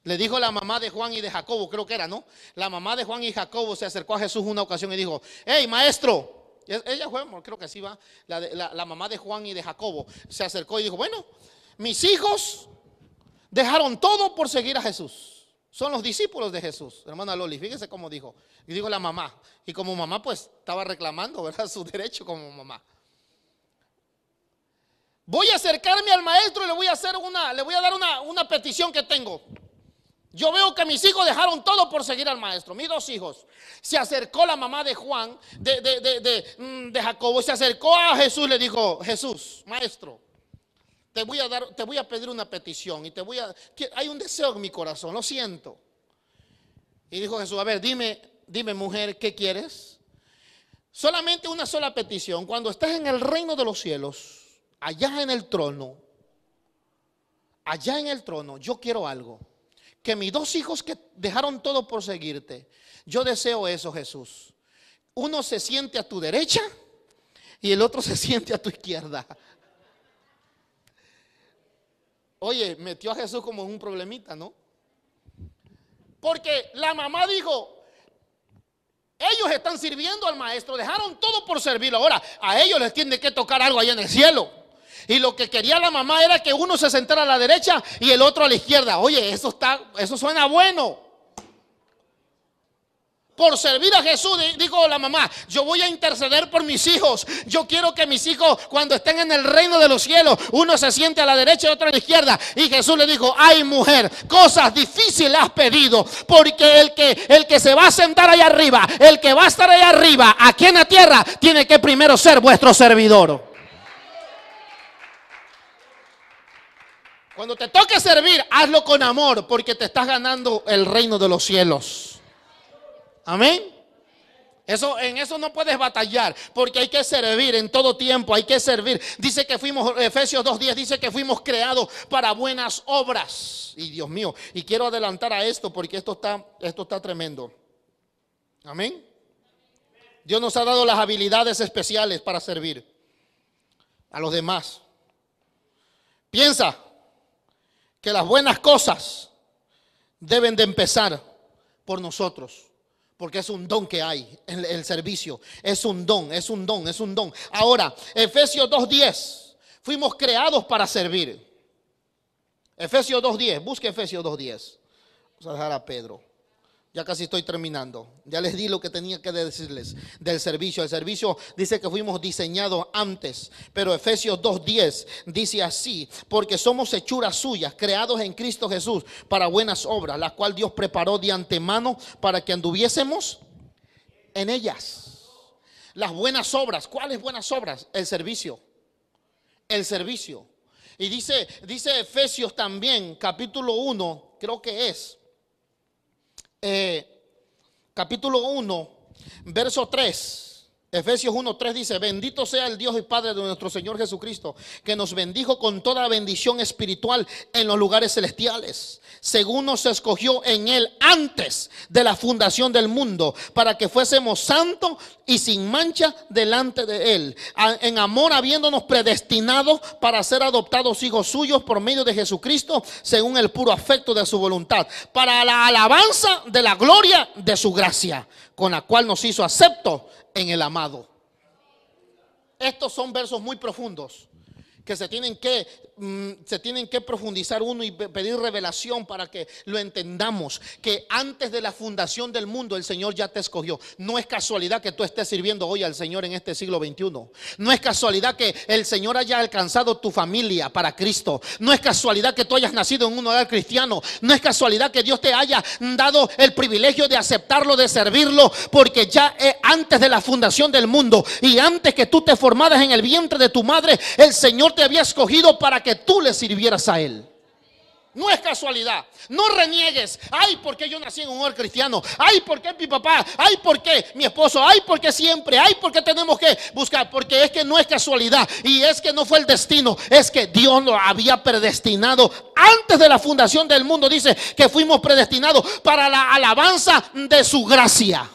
Le dijo la mamá de Juan y de Jacobo, creo que era, ¿no? La mamá de Juan y Jacobo se acercó a Jesús una ocasión y dijo: hey, maestro. Ella fue, creo que sí va, la mamá de Juan y de Jacobo se acercó y dijo: bueno, mis hijos dejaron todo por seguir a Jesús. Son los discípulos de Jesús. Hermana Loli, fíjese cómo dijo. Y dijo la mamá. Y como mamá pues estaba reclamando, ¿verdad?, su derecho como mamá. Voy a acercarme al maestro y le voy a dar una petición que tengo. Yo veo que mis hijos dejaron todo por seguir al maestro. Mis 2 hijos. Se acercó la mamá de Juan, de Jacobo, se acercó a Jesús y le dijo: Jesús, maestro, te voy a pedir una petición y hay un deseo en mi corazón, lo siento. Y dijo Jesús: a ver, dime mujer, ¿qué quieres? Solamente una sola petición. Cuando estés en el reino de los cielos, allá en el trono, yo quiero algo. Que mis 2 hijos que dejaron todo por seguirte, yo deseo eso, Jesús. Uno se siente a tu derecha y el otro se siente a tu izquierda. Oye, metió a Jesús como en un problemita, ¿no? Porque la mamá dijo: ellos están sirviendo al maestro, dejaron todo por servirlo. Ahora, a ellos les tiene que tocar algo allá en el cielo. Y lo que quería la mamá era que uno se sentara a la derecha y el otro a la izquierda. Oye, eso suena bueno. Por servir a Jesús, dijo la mamá: yo voy a interceder por mis hijos. Yo quiero que mis hijos, cuando estén en el reino de los cielos, uno se siente a la derecha y otro a la izquierda. Y Jesús le dijo: ay, mujer, cosas difíciles has pedido. Porque el que se va a sentar allá arriba, el que va a estar allá arriba, aquí en la tierra, tiene que primero ser vuestro servidor. Cuando te toque servir, hazlo con amor, porque te estás ganando el reino de los cielos. Amén. En eso no puedes batallar, porque hay que servir en todo tiempo, hay que servir. Dice que Efesios 2:10 dice que fuimos creados para buenas obras. Y Dios mío, y quiero adelantar a esto porque esto está tremendo. Amén. Dios nos ha dado las habilidades especiales para servir a los demás. Piensa que las buenas cosas deben de empezar por nosotros, porque es un don que hay en el servicio. Es un don. Ahora, Efesios 2:10, fuimos creados para servir. Efesios 2:10, busque Efesios 2:10. Vamos a dejar a Pedro. Ya casi estoy terminando. Ya les di lo que tenía que decirles del servicio. El servicio dice que fuimos diseñados antes. Pero Efesios 2:10 dice así: porque somos hechuras suyas, creados en Cristo Jesús para buenas obras, las cuales Dios preparó de antemano para que anduviésemos en ellas. Las buenas obras. ¿Cuáles buenas obras? El servicio. Y dice Efesios también, capítulo 1, creo que es. Capítulo 1, verso 3. Efesios 1:3 dice: bendito sea el Dios y Padre de nuestro Señor Jesucristo, que nos bendijo con toda bendición espiritual en los lugares celestiales, según nos escogió en Él antes de la fundación del mundo, para que fuésemos santos y sin mancha delante de Él, en amor habiéndonos predestinados para ser adoptados hijos suyos por medio de Jesucristo, según el puro afecto de su voluntad, para la alabanza de la gloria de su gracia, con la cual nos hizo aceptos en el amado. Estos son versos muy profundos que se tienen que se tienen que profundizar uno y pedir revelación para que lo entendamos, que antes de la fundación del mundo el Señor ya te escogió. No es casualidad que tú estés sirviendo hoy al Señor en este siglo XXI. No es casualidad que el Señor haya alcanzado tu familia para Cristo. No es casualidad que tú hayas nacido en un hogar cristiano. No es casualidad que Dios te haya dado el privilegio de aceptarlo, de servirlo, porque ya antes de la fundación del mundo y antes que tú te formaras en el vientre de tu madre, el Señor te había escogido para que tú le sirvieras a Él. No es casualidad. No reniegues. Ay, ¿por qué yo nací en un hogar cristiano? Ay, ¿por qué mi papá? Ay, ¿por qué mi esposo? Ay, ¿por qué siempre? Ay, ¿por qué tenemos que buscar? Porque es que no es casualidad. Y es que no fue el destino. Es que Dios lo había predestinado antes de la fundación del mundo. Dice que fuimos predestinados para la alabanza de su gracia.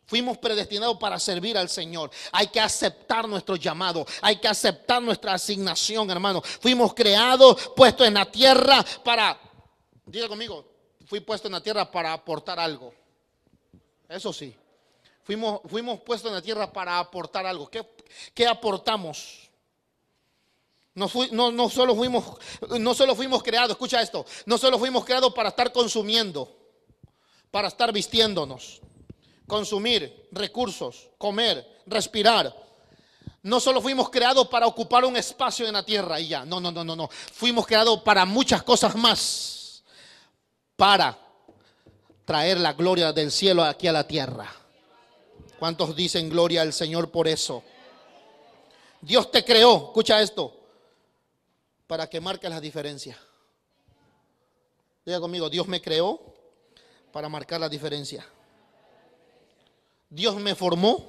Fuimos predestinados para servir al Señor. Hay que aceptar nuestro llamado. Hay que aceptar nuestra asignación, hermano. Fuimos creados, puestos en la tierra para, diga conmigo, fui puesto en la tierra para aportar algo. Eso sí. Fuimos puestos en la tierra para aportar algo. ¿Qué aportamos? No solo fuimos creados, escucha esto. No solo fuimos creados para estar consumiendo, para estar vistiéndonos, consumir recursos, comer, respirar. No solo fuimos creados para ocupar un espacio en la tierra y ya. No. Fuimos creados para muchas cosas más. Para traer la gloria del cielo aquí a la tierra. ¿Cuántos dicen gloria al Señor por eso? Dios te creó, escucha esto, para que marques la diferencia. Diga conmigo, Dios me creó para marcar la diferencia. Dios me formó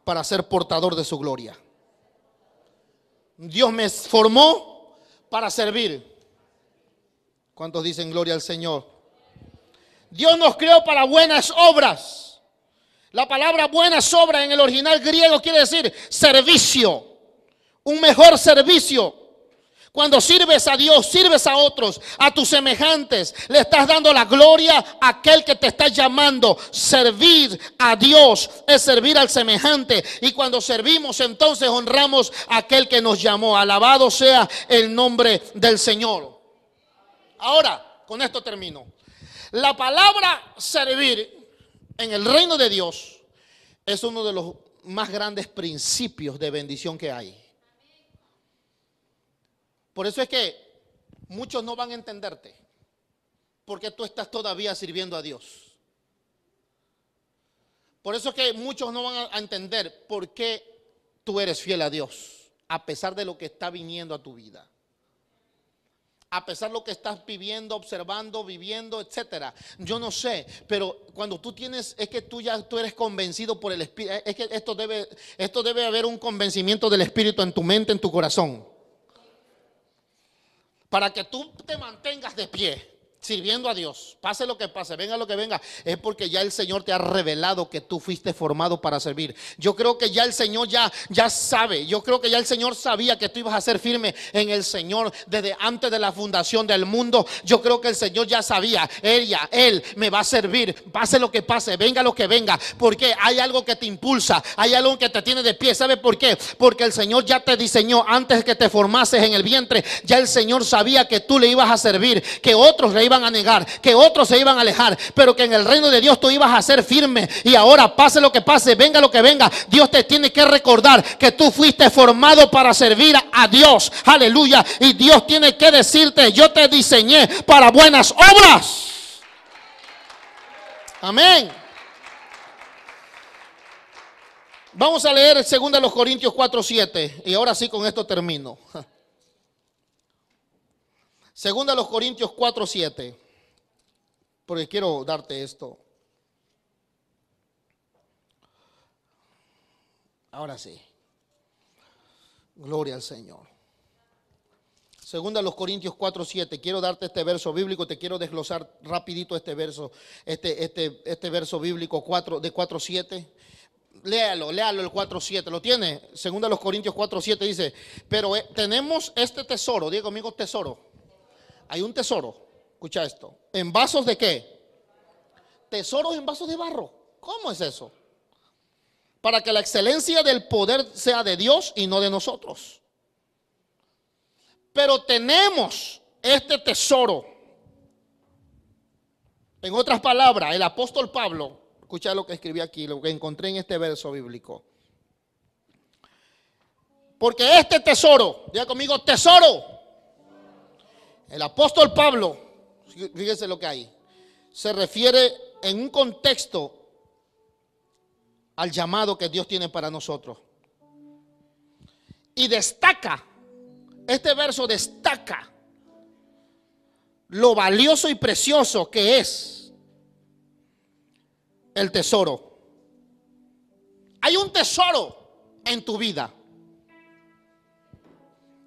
para ser portador de su gloria. Dios me formó para servir. ¿Cuántos dicen gloria al Señor? Dios nos creó para buenas obras. La palabra buenas obras en el original griego quiere decir servicio. Un mejor servicio. Cuando sirves a Dios, sirves a otros, a tus semejantes, le estás dando la gloria a aquel que te está llamando. Servir a Dios es servir al semejante. Y cuando servimos, entonces honramos a aquel que nos llamó. Alabado sea el nombre del Señor. Ahora, con esto termino. La palabra servir en el reino de Dios es uno de los más grandes principios de bendición que hay. Por eso es que muchos no van a entenderte, porque tú estás todavía sirviendo a Dios. Por eso es que muchos no van a entender por qué tú eres fiel a Dios, a pesar de lo que está viniendo a tu vida. A pesar de lo que estás viviendo, observando, viviendo, etcétera. Yo no sé, pero cuando tú tienes, es que tú eres convencido por el Espíritu. Es que esto debe haber un convencimiento del Espíritu en tu mente, en tu corazón. Para que tú te mantengas de pie, sirviendo a Dios, pase lo que pase, venga lo que venga, es porque ya el Señor te ha revelado que tú fuiste formado para servir. Yo creo que ya el Señor ya sabe, yo creo que ya el Señor sabía que tú ibas a ser firme en el Señor desde antes de la fundación del mundo. Yo creo que el Señor ya sabía, Él me va a servir, pase lo que pase, venga lo que venga, porque hay algo que te impulsa, hay algo que te tiene de pie. ¿Sabe por qué? Porque el Señor ya te diseñó antes de que te formases en el vientre. Ya el Señor sabía que tú le ibas a servir, que otros le iban a negar, que otros se iban a alejar, pero que en el reino de Dios tú ibas a ser firme. Y ahora, pase lo que pase, venga lo que venga, Dios te tiene que recordar que tú fuiste formado para servir a Dios. Aleluya. Y Dios tiene que decirte: yo te diseñé para buenas obras. Amén. Vamos a leer 2 Corintios 4:7 y ahora sí, con esto termino. 2 Corintios 4:7, porque quiero darte esto. Ahora sí. Gloria al Señor. 2 Corintios 4:7. Quiero darte este verso bíblico. Te quiero desglosar rapidito este verso. Este verso bíblico 4:7. Léalo el 4:7. ¿Lo tiene? 2 Corintios 4:7 dice: pero tenemos este tesoro. Diga conmigo, tesoro. Hay un tesoro, escucha esto. ¿En vasos de qué? Tesoros en vasos de barro. ¿Cómo es eso? para que la excelencia del poder sea de Dios y no de nosotros. Pero tenemos este tesoro. En otras palabras, el apóstol Pablo, escucha lo que escribí aquí, lo que encontré en este verso bíblico. Porque este tesoro, diga conmigo, tesoro. El apóstol Pablo, fíjese lo que hay, se refiere en un contexto al llamado que Dios tiene para nosotros. Y destaca, este verso destaca lo valioso y precioso que es el tesoro. Hay un tesoro en tu vida.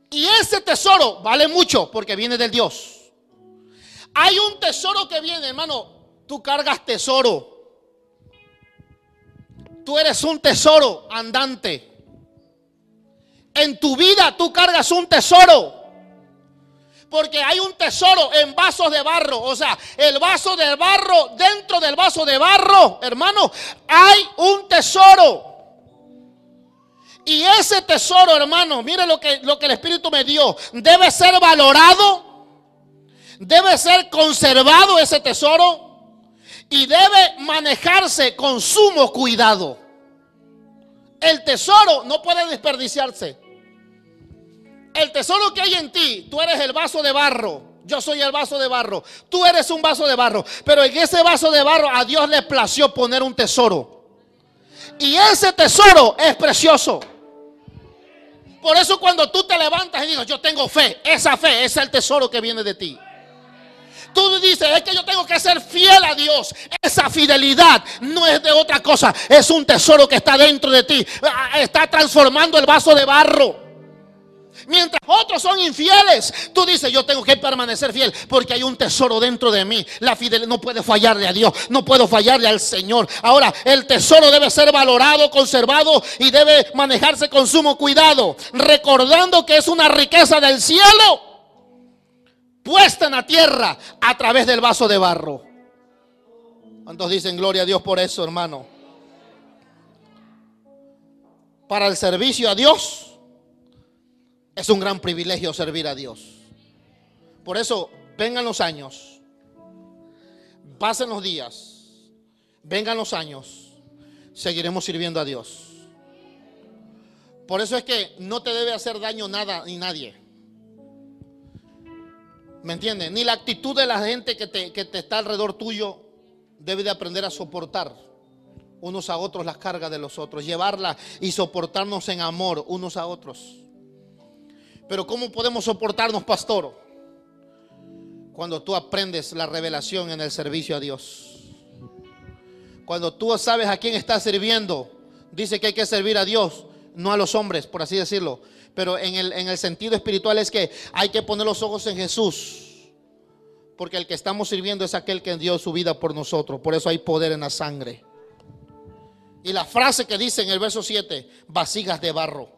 Y ese tesoro vale mucho porque viene del Dios. Hay un tesoro que viene, hermano. Tú cargas tesoro. Tú eres un tesoro andante. En tu vida tú cargas un tesoro. Porque hay un tesoro en vasos de barro. O sea, el vaso de barro, dentro del vaso de barro, hermano, hay un tesoro. Y ese tesoro, hermano, mire lo que el Espíritu me dio. Debe ser valorado. Debe ser conservado ese tesoro. Y debe manejarse con sumo cuidado. El tesoro no puede desperdiciarse. El tesoro que hay en ti, tú eres el vaso de barro. Yo soy el vaso de barro. Tú eres un vaso de barro. Pero en ese vaso de barro a Dios le plació poner un tesoro. Y ese tesoro es precioso. Por eso cuando tú te levantas y dices, yo tengo fe, esa fe es el tesoro que viene de ti. Tú dices, es que yo tengo que ser fiel a Dios. Esa fidelidad no es de otra cosa. Es un tesoro que está dentro de ti. Está transformando el vaso de barro. Mientras otros son infieles, tú dices, yo tengo que permanecer fiel porque hay un tesoro dentro de mí. La fidelidad no puede fallarle a Dios, no puedo fallarle al Señor. Ahora, el tesoro debe ser valorado, conservado y debe manejarse con sumo cuidado, recordando que es una riqueza del cielo puesta en la tierra a través del vaso de barro. ¿Cuántos dicen gloria a Dios por eso, hermano? Para el servicio a Dios es un gran privilegio servir a Dios. Por eso, vengan los años, pasen los días, vengan los años, seguiremos sirviendo a Dios. Por eso es que no te debe hacer daño nada ni nadie. ¿Me entiendes? Ni la actitud de la gente que te está alrededor tuyo debe de aprender a soportar unos a otros las cargas de los otros, llevarla y soportarnos en amor unos a otros. Pero ¿cómo podemos soportarnos, pastor? Cuando tú aprendes la revelación en el servicio a Dios. Cuando tú sabes a quién estás sirviendo. Dice que hay que servir a Dios, no a los hombres, por así decirlo. Pero en el sentido espiritual es que hay que poner los ojos en Jesús. Porque el que estamos sirviendo es aquel que dio su vida por nosotros. Por eso hay poder en la sangre. Y la frase que dice en el verso 7, vasijas de barro.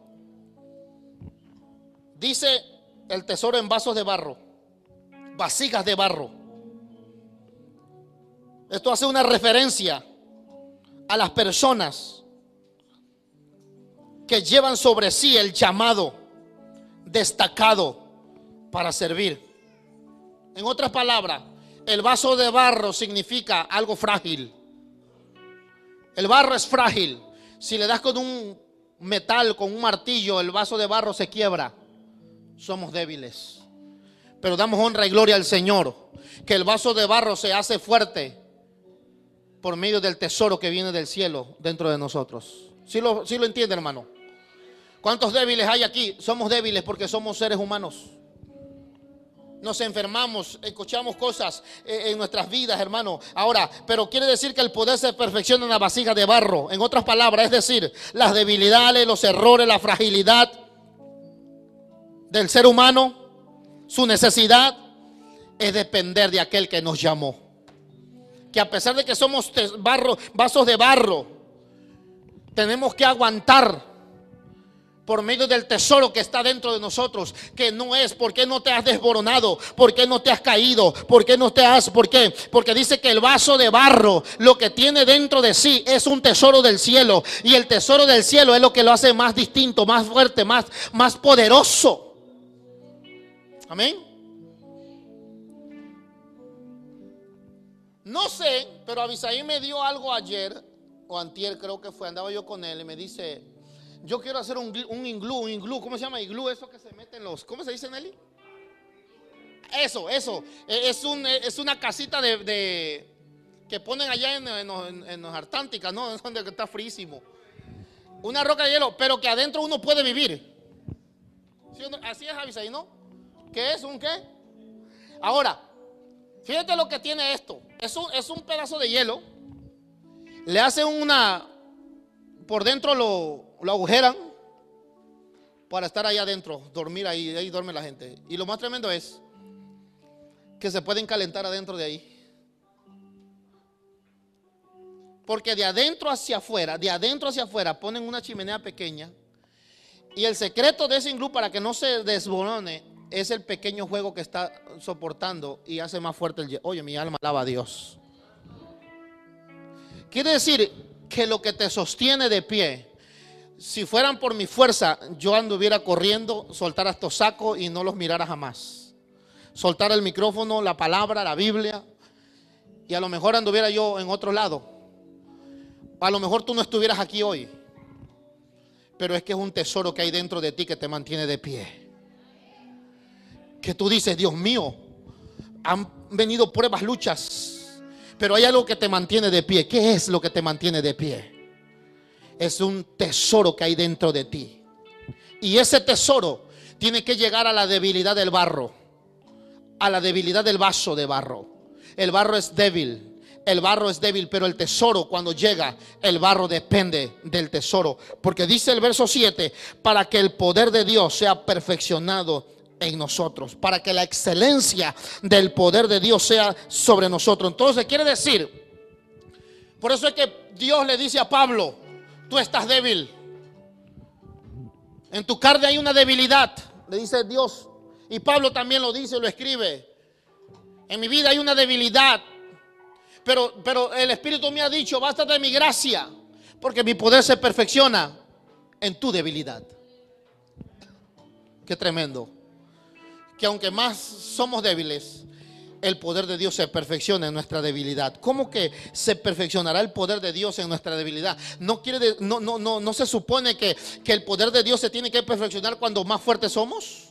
Dice el tesoro en vasos de barro, vasijas de barro. Esto hace una referencia a las personas que llevan sobre sí el llamado destacado para servir. En otras palabras, el vaso de barro significa algo frágil. El barro es frágil. Si le das con un metal, con un martillo, el vaso de barro se quiebra. Somos débiles, pero damos honra y gloria al Señor, que el vaso de barro se hace fuerte por medio del tesoro que viene del cielo dentro de nosotros. ¿Sí lo entiende, hermano? ¿Cuántos débiles hay aquí? Somos débiles porque somos seres humanos. Nos enfermamos, escuchamos cosas en nuestras vidas, hermano. Ahora, pero quiere decir que el poder se perfecciona en la vasija de barro. En otras palabras, es decir, las debilidades, los errores, la fragilidad del ser humano, su necesidad es depender de aquel que nos llamó. Que a pesar de que somos vasos de barro, tenemos que aguantar por medio del tesoro que está dentro de nosotros, que no es por qué no te has desboronado, por qué no te has caído, por qué no te has, ¿por qué? Porque dice que el vaso de barro, lo que tiene dentro de sí es un tesoro del cielo, y el tesoro del cielo es lo que lo hace más distinto, más fuerte, más poderoso. Amén. No sé, pero Abisaí me dio algo ayer o antier, creo que fue, andaba yo con él y me dice: yo quiero hacer un iglú, ¿cómo se llama? Iglú, eso que se mete en los, ¿cómo se dice, Nelly? Eso, es una casita que ponen allá en los Antárticas, ¿no? Es donde está frísimo. Una roca de hielo, pero que adentro uno puede vivir. ¿Sí, así es, Abisaí, ¿no? ¿Qué es? ¿Un qué? Ahora, fíjate lo que tiene esto. Es un pedazo de hielo. Le hacen por dentro lo agujeran para estar ahí adentro, dormir ahí duerme la gente. Y lo más tremendo es que se pueden calentar adentro de ahí. Porque de adentro hacia afuera ponen una chimenea pequeña. Y el secreto de ese iglú, para que no se desborone, es el pequeño fuego que está soportando y hace más fuerte el hielo. Oye, mi alma alaba a Dios. Quiere decir que lo que te sostiene de pie, si fueran por mi fuerza, yo anduviera corriendo, soltara estos sacos y no los mirara jamás. Soltara el micrófono, la palabra, la Biblia, y a lo mejor anduviera yo en otro lado. A lo mejor tú no estuvieras aquí hoy, pero es que es un tesoro que hay dentro de ti que te mantiene de pie. Que tú dices: Dios mío, han venido pruebas, luchas, pero hay algo que te mantiene de pie. ¿Qué es lo que te mantiene de pie? Es un tesoro que hay dentro de ti. Y ese tesoro tiene que llegar a la debilidad del barro, a la debilidad del vaso de barro. El barro es débil. El barro es débil, pero el tesoro, cuando llega, el barro depende del tesoro. Porque dice el verso 7: para que el poder de Dios sea perfeccionado en nosotros, para que la excelencia del poder de Dios sea sobre nosotros. Entonces quiere decir, por eso es que Dios le dice a Pablo: tú estás débil, en tu carne hay una debilidad, le dice Dios. Y Pablo también lo dice, lo escribe: en mi vida hay una debilidad, pero el Espíritu me ha dicho: bástate de mi gracia, porque mi poder se perfecciona en tu debilidad. Qué tremendo. Que aunque más somos débiles, el poder de Dios se perfecciona en nuestra debilidad. ¿Cómo que se perfeccionará el poder de Dios en nuestra debilidad? No se supone que el poder de Dios se tiene que perfeccionar cuando más fuertes somos.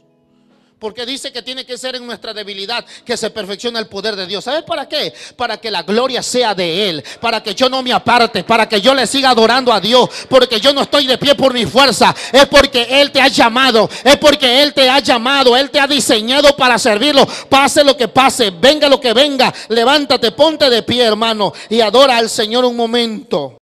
Porque dice que tiene que ser en nuestra debilidad que se perfecciona el poder de Dios. ¿Sabes para qué? Para que la gloria sea de Él, para que yo no me aparte, para que yo le siga adorando a Dios. Porque yo no estoy de pie por mi fuerza, es porque Él te ha llamado, es porque Él te ha llamado, Él te ha diseñado para servirlo. Pase lo que pase, venga lo que venga, levántate, ponte de pie, hermano, y adora al Señor un momento.